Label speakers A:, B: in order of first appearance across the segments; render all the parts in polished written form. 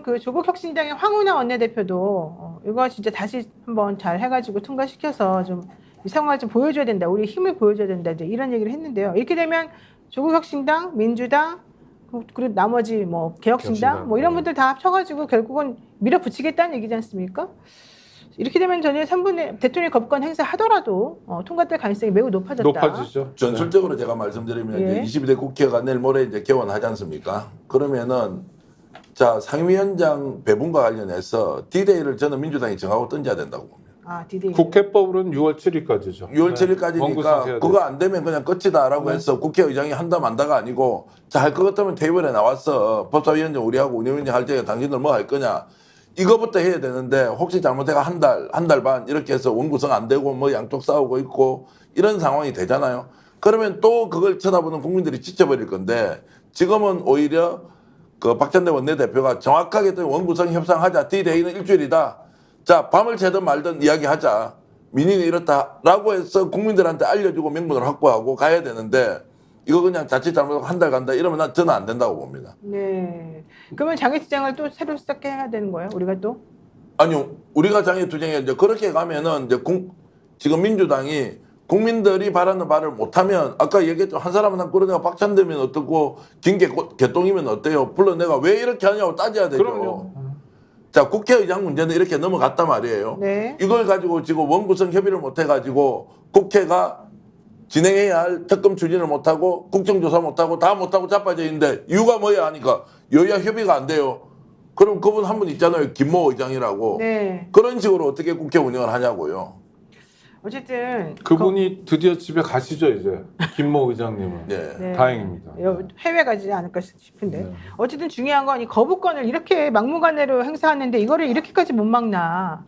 A: 그 조국혁신당의 황운하 원내대표도 이거 진짜 다시 한번 잘 해가지고 통과시켜서 좀 이 상황을 좀 보여줘야 된다. 우리 힘을 보여줘야 된다. 이제 이런 얘기를 했는데요. 이렇게 되면 조국혁신당, 민주당, 그리고 나머지 뭐 개혁신당 뭐 이런 분들 다 합쳐가지고 결국은 밀어붙이겠다는 얘기지 않습니까? 이렇게 되면 저는 3분의 대통령 거부권 행사하더라도 통과될 가능성이 매우 높아졌다.
B: 높아지죠.
C: 전술적으로 제가 말씀드리면
A: 예.
C: 이제 22대 국회가 내일 모레 이제 개원하지 않습니까? 그러면은 자 상임위원장 배분과 관련해서 D-Day를 저는 민주당이 정하고 던져야 된다고 봅니다.
A: 아, 디데이.
B: 국회법으로는 6월 7일까지죠.
C: 6월 7일까지니까 그거 안 되면 그냥 끝이다라고 해서 국회의장이 한다 만다가 아니고 자 할 것 같으면 테이블에 나와서 법사위원장 우리하고 운영위원장 할 때 당신들 뭐 할 거냐 이거부터 해야 되는데 혹시 잘못해가 한 달 반 이렇게 해서 원구성 안 되고 뭐 양쪽 싸우고 있고 이런 상황이 되잖아요. 그러면 또 그걸 쳐다보는 국민들이 지쳐버릴 건데 지금은 오히려 그 박찬대 원내대표가 정확하게 원구성 협상하자. D-Day는 일주일이다. 자, 밤을 새든 말든 이야기하자. 민의는 이렇다라고 해서 국민들한테 알려주고 명분을 확보하고 가야 되는데 이거 그냥 자칫 잘못하고 한 달 간다 이러면 난 저는 안 된다고 봅니다.
A: 네. 그러면 장애투쟁을 또 새로 시작해야 되는 거예요? 우리가 또?
C: 아니요. 우리가 장애투쟁에 이제 그렇게 가면은 이제 지금 민주당이 국민들이 바라는 말을 못하면 아까 얘기했죠. 한 사람은 한 끌어내가 박찬대면 어떻고 김개똥이면 어때요? 물론 내가 왜 이렇게 하냐고 따져야 되죠.
B: 그럼요.
C: 자, 국회의장 문제는 이렇게 넘어갔단 말이에요.
A: 네.
C: 이걸 가지고 지금 원구성 협의를 못 해가지고 국회가 진행해야 할 특검 추진을 못하고 국정조사 못하고 다 못하고 자빠져 있는데 이유가 뭐야 하니까 여야 협의가 안 돼요. 그럼 그분 한 분 있잖아요. 김모 의장이라고.
A: 네.
C: 그런 식으로 어떻게 국회 운영을 하냐고요.
A: 어쨌든
B: 그분이 드디어 집에 가시죠 이제 김모 의장님은.
C: 네.
A: 네.
B: 다행입니다.
A: 해외 가지 않을까 싶은데
B: 네.
A: 어쨌든 중요한 건 이 거부권을 이렇게 막무가내로 행사하는데 이거를 이렇게까지 못 막나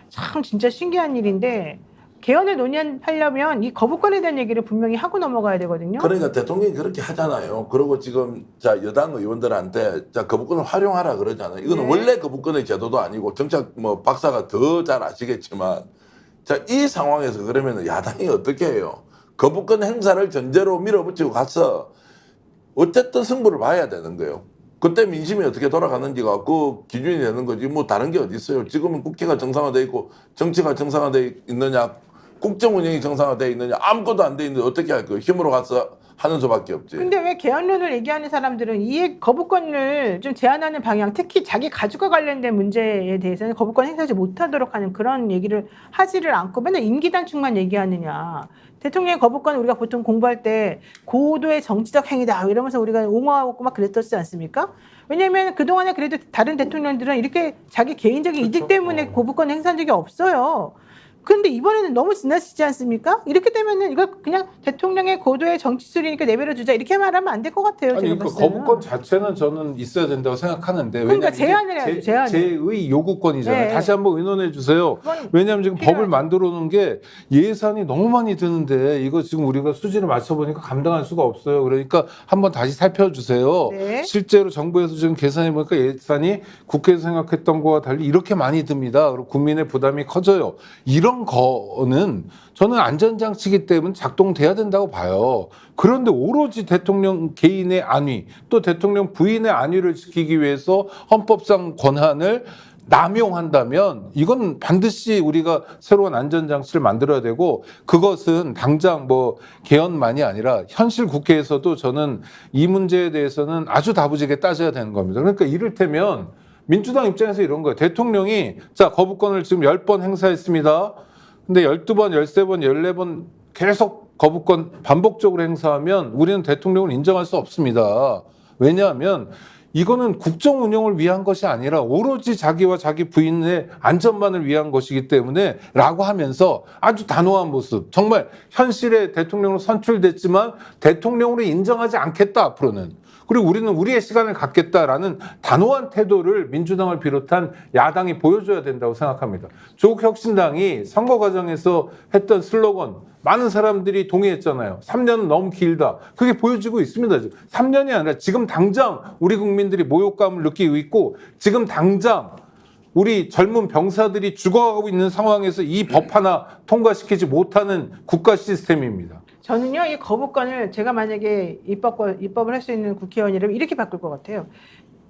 A: 참 진짜 신기한 일인데 개헌을 논의하려면 이 거부권에 대한 얘기를 분명히 하고 넘어가야 되거든요.
C: 그러니까 대통령이 그렇게 하잖아요. 그리고 지금 자 여당 의원들한테 자 거부권을 활용하라 그러잖아요. 이거는
A: 네.
C: 원래 거부권의 제도도 아니고 정작 뭐 박사가 더 잘 아시겠지만 자 이 상황에서 그러면 야당이 어떻게 해요? 거부권 행사를 전제로 밀어붙이고 가서 어쨌든 승부를 봐야 되는 거예요. 그때 민심이 어떻게 돌아가는지가 그 기준이 되는 거지 뭐 다른 게 어디 있어요. 지금은 국회가 정상화돼 있고 정치가 정상화돼 있느냐 국정 운영이 정상화돼 있느냐 아무것도 안 돼 있는데 어떻게 할 거예요. 힘으로 가서 하는 수밖에 없지.
A: 근데 왜 개헌론을 얘기하는 사람들은 이 거부권을 좀 제한하는 방향, 특히 자기 가족과 관련된 문제에 대해서는 거부권 행사하지 못하도록 하는 그런 얘기를 하지를 않고 맨날 임기 단축만 얘기하느냐. 대통령의 거부권 우리가 보통 공부할 때 고도의 정치적 행위다 이러면서 우리가 옹호하고 막 그랬었지 않습니까? 왜냐하면 그동안에 그래도 다른 대통령들은 이렇게 자기 개인적인 이득 때문에 거부권 행사한 적이 없어요. 근데 이번에는 너무 지나치지 않습니까? 이렇게 되면은 이걸 그냥 대통령의 고도의 정치 수리니까 내버려 두자 이렇게 말하면 안 될 것 같아요.
B: 아니
A: 제가
B: 그
A: 봤을 때는.
B: 거부권 자체는 저는 있어야 된다고 생각하는데
A: 그러니까
B: 왜냐하면
A: 제한을
B: 이게
A: 해야죠, 제한을.
B: 제의 요구권이잖아요.
A: 네.
B: 다시 한번 의논해 주세요.
A: 그건
B: 왜냐하면 지금
A: 필요하죠.
B: 법을 만들어 놓은 게 예산이 너무 많이 드는데 이거 지금 우리가 수지를 맞춰보니까 감당할 수가 없어요. 그러니까 한번 다시 살펴주세요.
A: 네.
B: 실제로 정부에서 지금 계산해 보니까 예산이 국회에서 생각했던 거와 달리 이렇게 많이 듭니다. 그리고 국민의 부담이 커져요. 이런 거는 저는 안전장치이기 때문에 작동돼야 된다고 봐요. 그런데 오로지 대통령 개인의 안위 또 대통령 부인의 안위를 지키기 위해서 헌법상 권한을 남용한다면 이건 반드시 우리가 새로운 안전장치를 만들어야 되고 그것은 당장 뭐 개헌만이 아니라 현실 국회에서도 저는 이 문제에 대해서는 아주 다부지게 따져야 되는 겁니다. 그러니까 이를테면 민주당 입장에서 이런 거예요. 대통령이 자 거부권을 지금 10번 행사했습니다. 근데 12번, 13번, 14번 계속 거부권 반복적으로 행사하면 우리는 대통령을 인정할 수 없습니다. 왜냐하면 이거는 국정 운영을 위한 것이 아니라 오로지 자기와 자기 부인의 안전만을 위한 것이기 때문에 라고 하면서 아주 단호한 모습 정말 현실의 대통령으로 선출됐지만 대통령으로 인정하지 않겠다 앞으로는. 그리고 우리는 우리의 시간을 갖겠다라는 단호한 태도를 민주당을 비롯한 야당이 보여줘야 된다고 생각합니다. 조국 혁신당이 선거 과정에서 했던 슬로건 많은 사람들이 동의했잖아요. 3년은 너무 길다. 그게 보여지고 있습니다. 3년이 아니라 지금 당장 우리 국민들이 모욕감을 느끼고 있고 지금 당장 우리 젊은 병사들이 죽어가고 있는 상황에서 이 법 하나 통과시키지 못하는 국가 시스템입니다.
A: 저는요, 이 거부권을 제가 만약에 입법을 할 수 있는 국회의원이라면 이렇게 바꿀 것 같아요.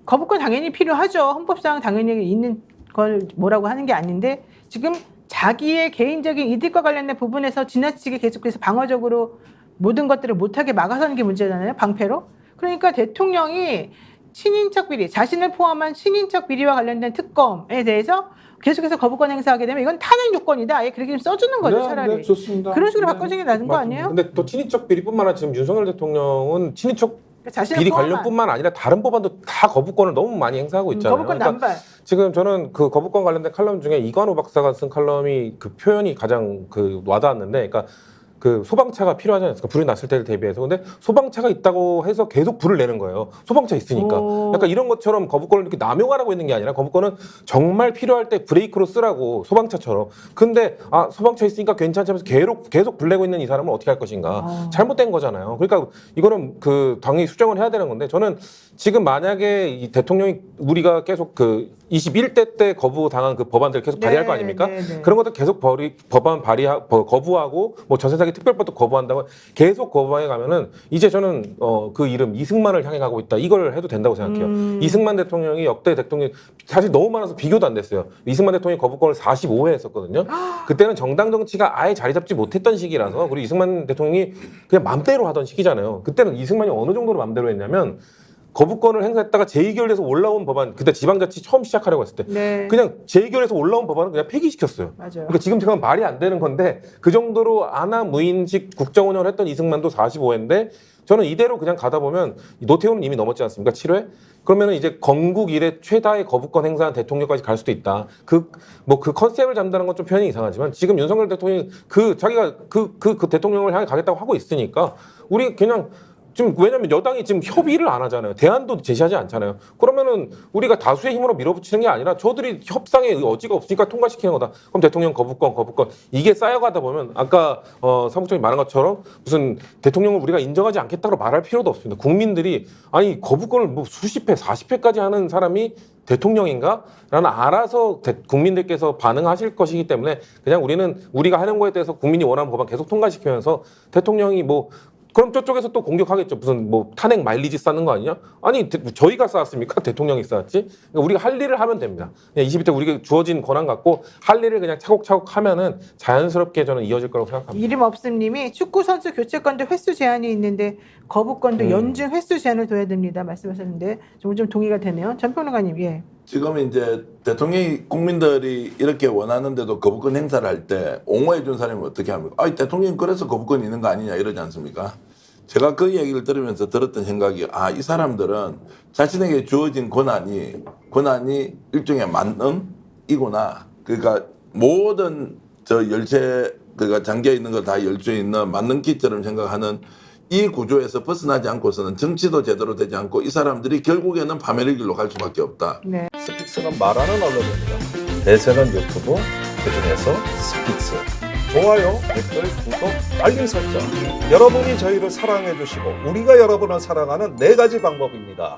A: 거부권 당연히 필요하죠. 헌법상 당연히 있는 걸 뭐라고 하는 게 아닌데 지금 자기의 개인적인 이득과 관련된 부분에서 지나치게 계속해서 방어적으로 모든 것들을 못하게 막아서는 게 문제잖아요. 방패로. 그러니까 대통령이 친인척 비리, 자신을 포함한 친인척 비리와 관련된 특검에 대해서 계속해서 거부권 행사하게 되면 이건 탄핵 요건이다. 아예 그렇게 좀 써주는 거죠,
B: 네,
A: 차라리.
B: 네, 좋습니다.
A: 그런 식으로
B: 네.
A: 바꿔주는 게 나은 거 아니에요?
D: 근데 또 친인척 비리뿐만 아니라 지금 윤석열 대통령은 친인척
A: 자신을
D: 비리
A: 포함한
D: 관련뿐만 아니라 다른 법안도 다 거부권을 너무 많이 행사하고 있잖아요.
A: 거부권
D: 그러니까
A: 남발.
D: 지금 저는 그 거부권 관련된 칼럼 중에 이관호 박사가 쓴 칼럼이 그 표현이 가장 그 와닿았는데, 그러니까 그 소방차가 필요하지 않습니까? 불이 났을 때를 대비해서. 근데 소방차가 있다고 해서 계속 불을 내는 거예요. 소방차 있으니까.
A: 오.
D: 약간 이런 것처럼 거부권을 이렇게 남용하라고 있는 게 아니라 거부권은 정말 필요할 때 브레이크로 쓰라고, 소방차처럼. 근데 아, 소방차 있으니까 괜찮지 하면서 계속 불 내고 있는 이 사람은 어떻게 할 것인가. 잘못된 거잖아요. 그러니까 이거는 그 당연히 수정을 해야 되는 건데, 저는 지금 만약에 이 대통령이 우리가 계속 그 21대 때 거부당한 그 법안들 계속 발의할 거 아닙니까? 그런 것들 계속 법안 거부하고 뭐 전세사기 특별법도 거부한다고 계속 거부해 가면은 이제 저는 그 이름 이승만을 향해 가고 있다, 이걸 해도 된다고 생각해요. 이승만 대통령이 역대 대통령 사실 너무 많아서 비교도 안 됐어요. 이승만 대통령이 거부권을 45회 했었거든요. 그때는 정당 정치가 아예 자리 잡지 못했던 시기라서, 그리고 이승만 대통령이 그냥 맘대로 하던 시기잖아요. 그때는 이승만이 어느 정도로 맘대로 했냐면 거부권을 행사했다가 재의결돼서 올라온 법안, 그때 지방자치 처음 시작하려고 했을 때
A: 네.
D: 그냥 재의결해서 올라온 법안은 그냥 폐기시켰어요.
A: 맞아요.
D: 그러니까 지금 제가 말이 안 되는 건데, 그 정도로 아나 무인식 국정 운영을 했던 이승만도 45회인데 저는 이대로 그냥 가다 보면 노태우는 이미 넘었지 않습니까? 7회? 그러면은 이제 건국 이래 최다의 거부권 행사한 대통령까지 갈 수도 있다. 그 컨셉을 잡는다는 건 좀 표현이 이상하지만 지금 윤석열 대통령이 자기가 그 대통령을 향해 가겠다고 하고 있으니까 우리 그냥 지금, 왜냐면 여당이 지금 협의를 안 하잖아요. 대안도 제시하지 않잖아요. 그러면은 우리가 다수의 힘으로 밀어붙이는 게 아니라 저들이 협상에 여지가 없으니까 통과시키는 거다. 그럼 대통령 거부권 이게 쌓여가다 보면 아까 사무총장이 말한 것처럼 무슨 대통령을 우리가 인정하지 않겠다고 말할 필요도 없습니다. 국민들이 아니 거부권을 뭐 수십 회 40회까지 하는 사람이 대통령인가? 라는 알아서 국민들께서 반응하실 것이기 때문에 그냥 우리가 하는 거에 대해서 국민이 원하는 법안 계속 통과시키면서 대통령이 뭐 그럼 저쪽에서 또 공격하겠죠. 무슨 뭐 탄핵 마일리지 쌓는 거 아니냐? 아니 저희가 쌓았습니까? 대통령이 쌓았지. 그러니까 우리가 할 일을 하면 됩니다. 그냥 22대 우리가 주어진 권한 갖고 할 일을 그냥 차곡차곡 하면은 자연스럽게 저는 이어질 거라고 생각합니다.
A: 이름 없음님이 축구 선수 교체권도 횟수 제한이 있는데 거부권도 연중 횟수 제한을 둬야 됩니다. 말씀하셨는데 좀 동의가 되네요. 전평론가님, 예.
C: 지금 이제 대통령이 국민들이 이렇게 원하는데도 거부권 행사를 할 때 옹호해 준 사람이 어떻게 합니까? 아, 대통령이 그래서 거부권이 있는 거 아니냐 이러지 않습니까? 제가 그 얘기를 들으면서 들었던 생각이, 아, 이 사람들은 자신에게 주어진 권한이 일종의 만능이구나. 그러니까 모든 저 열쇠, 그러니까 잠겨 있는 거 다 열 수 있는 만능키처럼 생각하는 이 구조에서 벗어나지 않고서는 정치도 제대로 되지 않고 이 사람들이 결국에는 파멸의 길로 갈 수밖에 없다.
A: 네.
E: 스픽스는 말하는 언론입니다. 대세는 유튜브, 그중에서 스픽스. 좋아요, 댓글, 구독, 알림 설정. 여러분이 저희를 사랑해 주시고 우리가 여러분을 사랑하는 4가지 방법입니다.